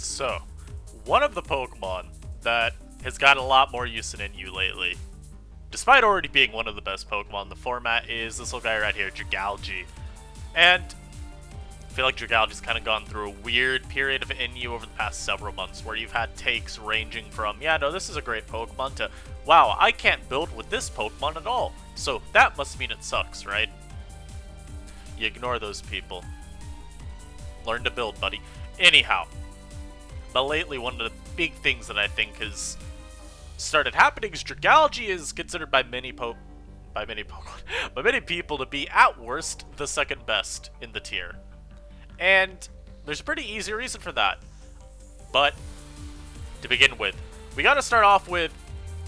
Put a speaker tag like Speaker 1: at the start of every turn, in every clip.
Speaker 1: So, one of the Pokemon that has gotten a lot more use in NU lately, despite already being one of the best Pokemon in the format, is this little guy right here, Dragalge. And I feel like Dragalge's kind of gone through a weird period of NU over the past several months, where you've had takes ranging from, yeah, no, this is a great Pokemon, to, wow, I can't build with this Pokemon at all, so that must mean it sucks, right? You ignore those people. Learn to build, buddy. Anyhow, but lately one of the big things that I think has started happening is Dragalge is considered by many people to be, at worst, the second best in the tier. And there's a pretty easy reason for that. But to begin with, we gotta start off with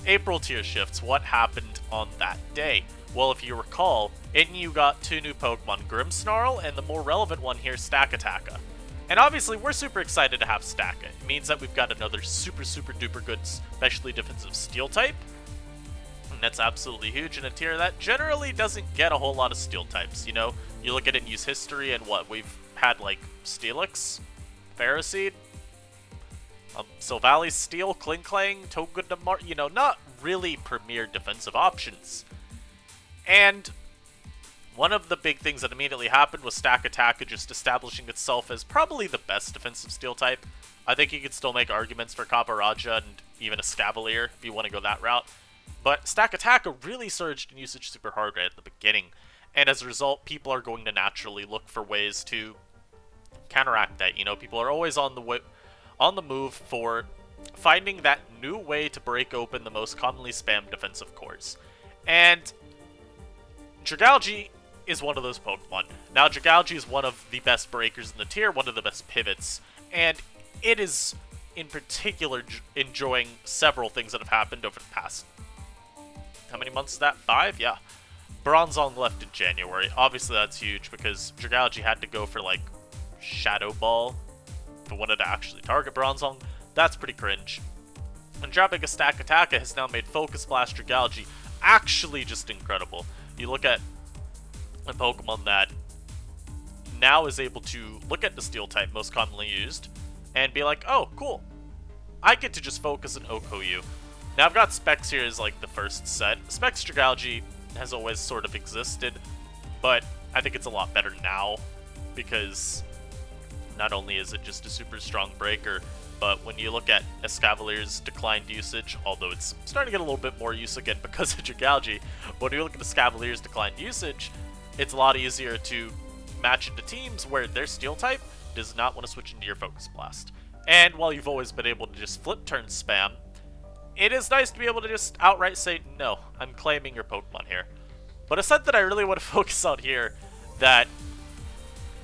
Speaker 1: April tier shifts. What happened on that day? Well, if you recall, NU got two new Pokemon, Grimmsnarl, and the more relevant one here, Stakataka. And obviously, we're super excited to have Staka. It means that we've got another super duper good, specially defensive steel type. And that's absolutely huge in a tier that generally doesn't get a whole lot of steel types. You know, you look at it in use history and what, we've had like Steelix, Ferroseed, Sylvalley's Steel, Klinklang, Togedemar, you know, not really premier defensive options. And one of the big things that immediately happened was Stakataka just establishing itself as probably the best defensive steel type. I think you could still make arguments for Caparaja and even a Scavalier if you want to go that route. But Stakataka really surged in usage super hard right at the beginning, and as a result, people are going to naturally look for ways to counteract that. You know, people are always on the move for finding that new way to break open the most commonly spammed defensive cores. And Dragalge is one of those Pokemon. Now, Dragalge is one of the best breakers in the tier, one of the best pivots, and it is, in particular, enjoying several things that have happened over the past... How many months is that? 5? Yeah. Bronzong left in January. Obviously, that's huge, because Dragalge had to go for, like, Shadow Ball if it wanted to actually target Bronzong. That's pretty cringe. And dropping a Stakataka has now made Focus Blast Dragalge actually just incredible. You look at a Pokemon that now is able to look at the Steel type most commonly used and be like, oh, cool. I get to just focus on Okoyu. Now I've got Specs here as like the first set. Specs Dragalge has always sort of existed, but I think it's a lot better now because not only is it just a super strong breaker, but when you look at Escavalier's declined usage, although it's starting to get a little bit more use again because of Dragalge, when you look at Escavalier's declined usage, it's a lot easier to match into teams where their Steel type does not want to switch into your Focus Blast. And while you've always been able to just flip turn spam, it is nice to be able to just outright say, no, I'm claiming your Pokemon here. But a set that I really want to focus on here that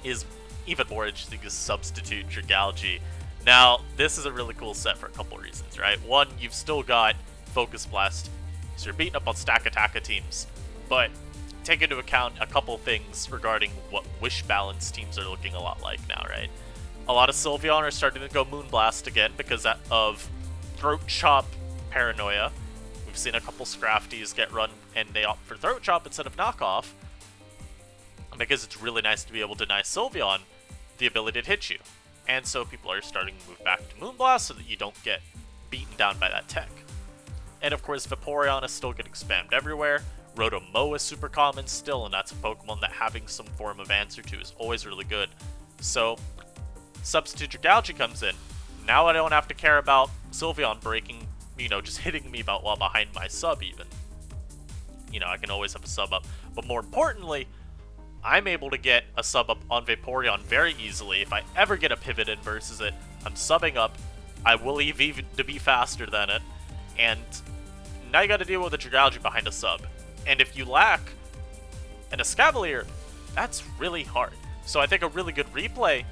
Speaker 1: is even more interesting is Substitute Dragalge. Now, this is a really cool set for a couple reasons, right? One, you've still got Focus Blast, so you're beating up on Stakataka teams, but take into account a couple things regarding what Wish Balance teams are looking a lot like now, right? A lot of Sylveon are starting to go Moonblast again because of Throat Chop paranoia. We've seen a couple Scrafties get run and they opt for Throat Chop instead of Knockoff because it's really nice to be able to deny Sylveon the ability to hit you. And so people are starting to move back to Moonblast so that you don't get beaten down by that tech. And of course, Vaporeon is still getting spammed everywhere. Rotomo is super common still, and that's a Pokemon that having some form of answer to is always really good. So, Substitute Dragalge comes in. Now I don't have to care about Sylveon breaking, you know, just hitting me while behind my sub even. You know, I can always have a sub up. But more importantly, I'm able to get a sub up on Vaporeon very easily. If I ever get a pivot in versus it, I'm subbing up. I will even to be faster than it. And now you gotta deal with a Dragalge behind a sub. And if you lack an Escavalier, that's really hard. So I think a really good replay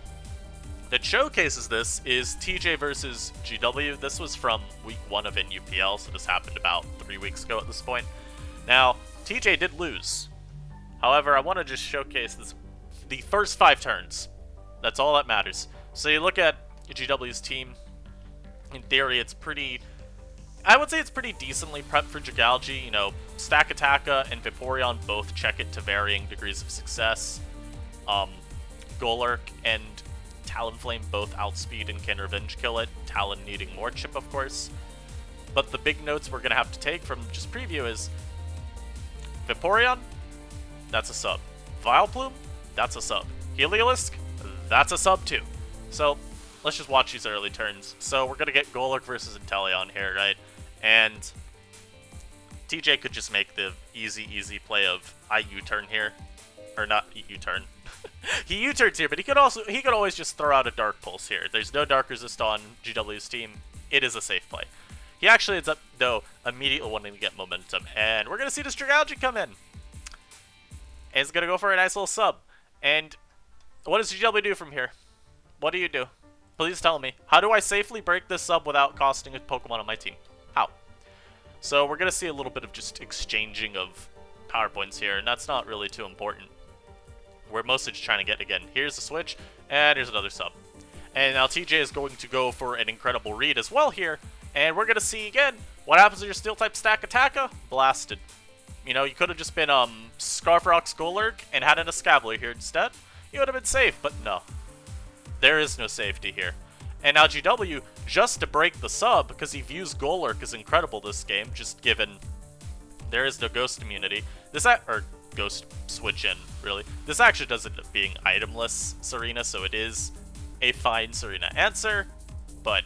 Speaker 1: that showcases this is TJ versus GW. This was from week 1 of NUPL, so this happened about 3 weeks ago at this point. Now, TJ did lose. However, I want to just showcase the first 5 turns. That's all that matters. So you look at GW's team. In theory, it's pretty... I would say it's pretty decently prepped for Dragalge. You know, Stakataka and Vaporeon both check it to varying degrees of success. Golurk and Talonflame both outspeed and can revenge kill it, Talon needing more chip, of course. But the big notes we're going to have to take from just preview is Vaporeon, that's a sub. Vileplume, that's a sub. Heliolisk, that's a sub too. So let's just watch these early turns. So we're going to get Golurk versus Inteleon here, right? And TJ could just make the easy play of I U-turn here. Or not U-turn. He U-turns here, but he could always just throw out a Dark Pulse here. There's no Dark Resist on GW's team. It is a safe play. He actually ends up, though, immediately wanting to get momentum. And we're going to see this Dragalge come in. And he's going to go for a nice little sub. And what does GW do from here? What do you do? Please tell me. How do I safely break this sub without costing a Pokemon on my team? How? So we're going to see a little bit of just exchanging of PowerPoints here, and that's not really too important. We're mostly just trying to get, again, here's the switch, and here's another sub. And now TJ is going to go for an incredible read as well here, and we're going to see, again, what happens to your Steel-type Stack Attacker? Blasted. You know, you could have just been Scarfrox Golurk and had an Escavalier here instead. You would have been safe, but no. There is no safety here. And now GW, just to break the sub, because he views Golurk as incredible this game, just given there is no Ghost immunity. Or Ghost switch in, really. This actually does end up being itemless Serena, so it is a fine Serena answer. But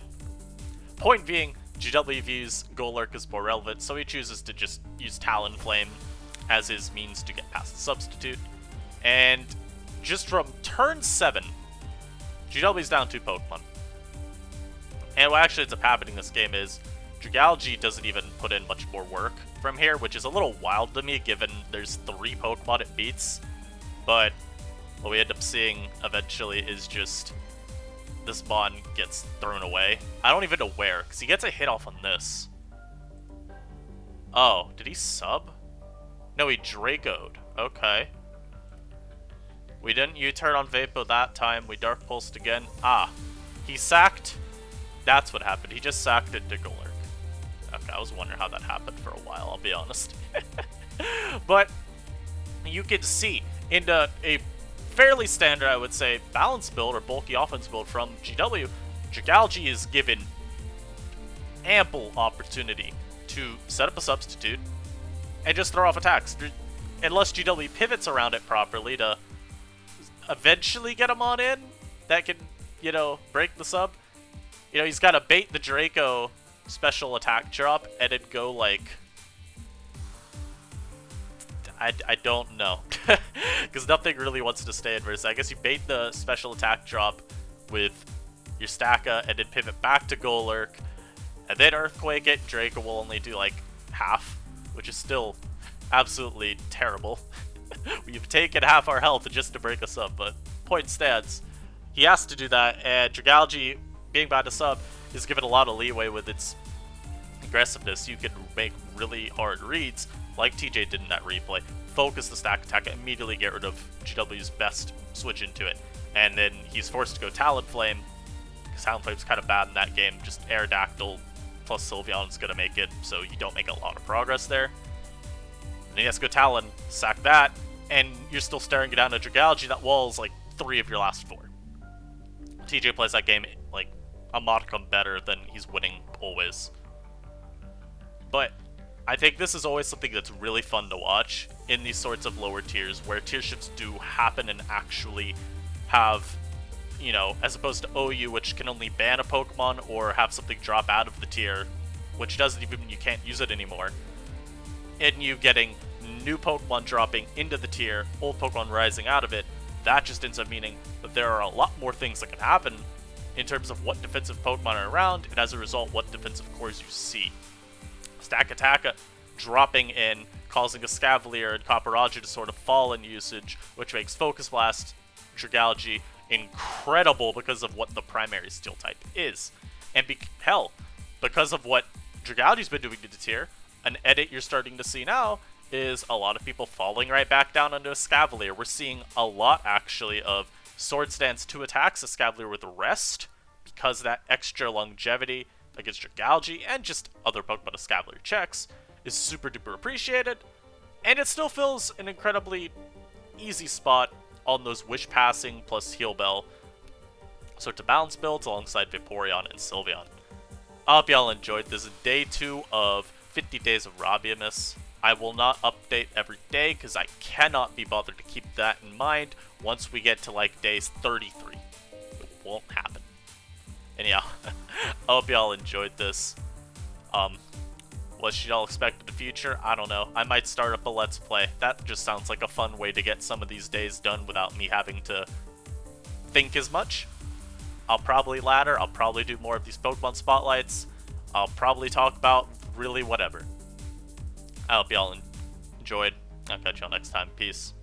Speaker 1: point being, GW views Golurk as more relevant, so he chooses to just use Talonflame as his means to get past the substitute. And just from turn 7, GW's down 2 Pokemon. And what actually ends up happening in this game is Dragalge doesn't even put in much more work from here, which is a little wild to me given there's 3 Pokemon it beats. But what we end up seeing eventually is just this Mon gets thrown away. I don't even know where, because he gets a hit off on this. Oh, did he sub? No, he Dracoed. Okay. We didn't U-turn on Vapo that time. We Dark Pulsed again. Ah, he sacked. That's what happened. He just sacked it to Golurk. Okay, I was wondering how that happened for a while, I'll be honest. But you can see into a fairly standard, I would say, balance build or bulky offense build from GW, Dragalge is given ample opportunity to set up a substitute and just throw off attacks. Unless GW pivots around it properly to eventually get him on in, that can, you know, break the sub. You know, he's got to bait the Draco special attack drop and then go like... I don't know. Because nothing really wants to stay inverse. I guess you bait the special attack drop with your Stacka and then pivot back to Golurk. And then Earthquake it. Draco will only do like half, which is still absolutely terrible. We've taken half our health just to break us up, but point stands. He has to do that, and Dragalge, being bad to sub, is given a lot of leeway with its aggressiveness. You can make really hard reads, like TJ did in that replay. Focus the stack attack, immediately get rid of GW's best switch into it. And then he's forced to go Talonflame, because Talonflame's kind of bad in that game. Just Aerodactyl plus Sylveon's going to make it, so you don't make a lot of progress there. And then he has to go Talon, sack that, and you're still staring it down to Dragalge. That walls like 3 of your last 4. TJ plays that game like a modicum better than he's winning always. But I think this is always something that's really fun to watch in these sorts of lower tiers, where tier shifts do happen and actually have, you know, as opposed to OU, which can only ban a Pokemon or have something drop out of the tier, which doesn't even mean you can't use it anymore, and you getting new Pokemon dropping into the tier, old Pokemon rising out of it, that just ends up meaning that there are a lot more things that can happen in terms of what defensive Pokemon are around, and as a result, what defensive cores you see. Stack Attack dropping in, causing a Scavalier and Copperajah to sort of fall in usage, which makes Focus Blast Dragalge incredible because of what the primary Steel type is. And hell, because of what Dragalge's been doing to the tier, an edit you're starting to see now is a lot of people falling right back down into a Scavalier. We're seeing a lot, actually, of Sword Stance 2 attacks a Scavalier with Rest, because that extra longevity against Dragalge and just other Pokemon a Scavalier checks is super duper appreciated, and it still fills an incredibly easy spot on those Wish Passing plus Heal Bell So to balance builds alongside Vaporeon and Sylveon. I hope y'all enjoyed this day 2 of 50 Days of Robiamus. I will not update every day because I cannot be bothered to keep that in mind once we get to like days 33. It won't happen. And yeah, I hope y'all enjoyed this. What should y'all expect in the future? I don't know. I might start up a Let's Play. That just sounds like a fun way to get some of these days done without me having to think as much. I'll probably ladder. I'll probably do more of these Pokemon Spotlights. I'll probably talk about really whatever. I hope y'all enjoyed. I'll catch y'all next time. Peace.